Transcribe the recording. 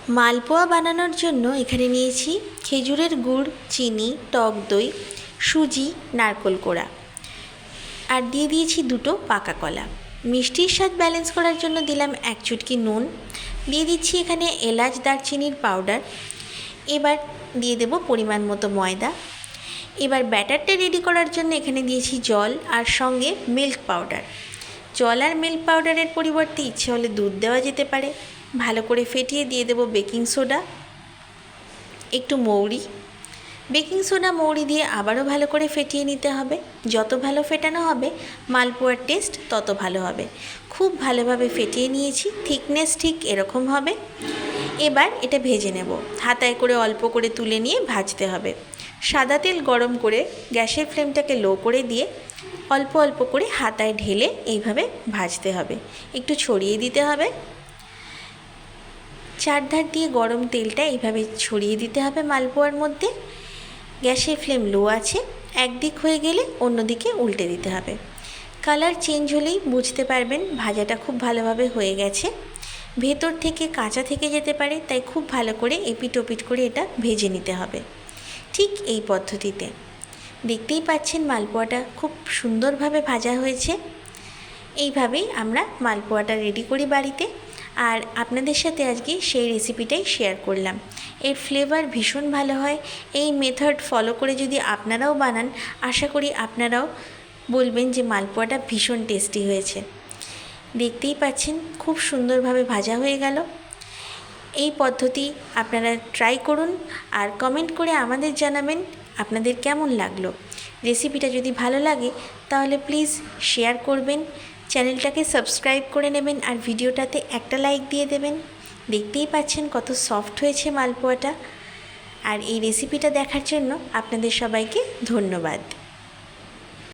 মালপোয়া বানানোর জন্য এখানে নিয়েছি খেজুরের গুড়, চিনি, টক দই, সুজি, নারকেল কোড়া আর দিয়ে দিয়েছি 2টো পাকা কলা। মিষ্টির স্বাদ ব্যালেন্স করার জন্য দিলাম 1 চুটকি নুন, দিয়ে দিচ্ছি এখানে এলাচ দারচিনির পাউডার। এবার দিয়ে দেব পরিমাণ মতো ময়দা। এবার ব্যাটারটা রেডি করার জন্য এখানে দিয়েছি জল আর সঙ্গে মিল্ক পাউডার। জল আর মিল্ক পাউডারের পরিবর্তে ইচ্ছে হলে দুধ দেওয়া যেতে পারে। ভালো করে ফেটিয়ে দিয়ে দেব বেকিং সোডা, একটু মৌরি। বেকিং সোডা মৌরি দিয়ে আবারও ভালো করে ফেটিয়ে নিতে হবে। যত ভালো ফেটানো হবে মালপোয়ার টেস্ট তত ভালো হবে। খুব ভালোভাবে ফেটিয়ে নিয়েছি, থিকনেস ঠিক এরকম হবে। এবার এটা ভেজে নেব। হাতায় করে অল্প করে তুলে নিয়ে ভাজতে হবে। সাদা তেল গরম করে গ্যাসের ফ্লেমটাকে লো করে দিয়ে অল্প অল্প করে হাতায় ঢেলে এইভাবে ভাজতে হবে। একটু ছড়িয়ে দিতে হবে। চারধার দিয়ে গরম তেলটা এইভাবে ছড়িয়ে দিতে হবে মালপোয়ার মধ্যে। গ্যাসের ফ্লেম লো আছে। একদিক হয়ে গেলে অন্যদিকে উল্টে দিতে হবে। কালার চেঞ্জ হলেই বুঝতে পারবেন ভাজাটা খুব ভালোভাবে হয়ে গেছে। ভেতর থেকে কাঁচা থেকে যেতে পারে, তাই খুব ভালো করে এপিট ওপিট করে এটা ভেজে নিতে হবে। ঠিক এই পদ্ধতিতে দেখতেই পাচ্ছেন মালপোয়াটা খুব সুন্দরভাবে ভাজা হয়েছে। এইভাবেই আমরা মালপোয়াটা রেডি করি বাড়িতে, আর আপনাদের সাথে আজকে সেই রেসিপিটাই শেয়ার করলাম। এর ফ্লেভার ভীষণ ভালো হয়। এই মেথড ফলো করে যদি আপনারাও বানান, আশা করি আপনারাও বলবেন যে মালপোয়াটা ভীষণ টেস্টি হয়েছে। দেখতেই পাচ্ছেন খুব সুন্দরভাবে ভাজা হয়ে গেল। এই পদ্ধতি আপনারা ট্রাই করুন আর কমেন্ট করে আমাদের জানাবেন আপনাদের কেমন লাগলো। রেসিপিটা যদি ভালো লাগে তাহলে প্লিজ শেয়ার করবেন, চ্যানেলটাকে সাবস্ক্রাইব করে নেবেন আর ভিডিওটাতে একটা লাইক দিয়ে দেবেন। দেখতেই পাচ্ছেন কত সফট হয়েছে মালপোয়াটা। আর এই রেসিপিটা দেখার জন্য আপনাদের সবাইকে ধন্যবাদ।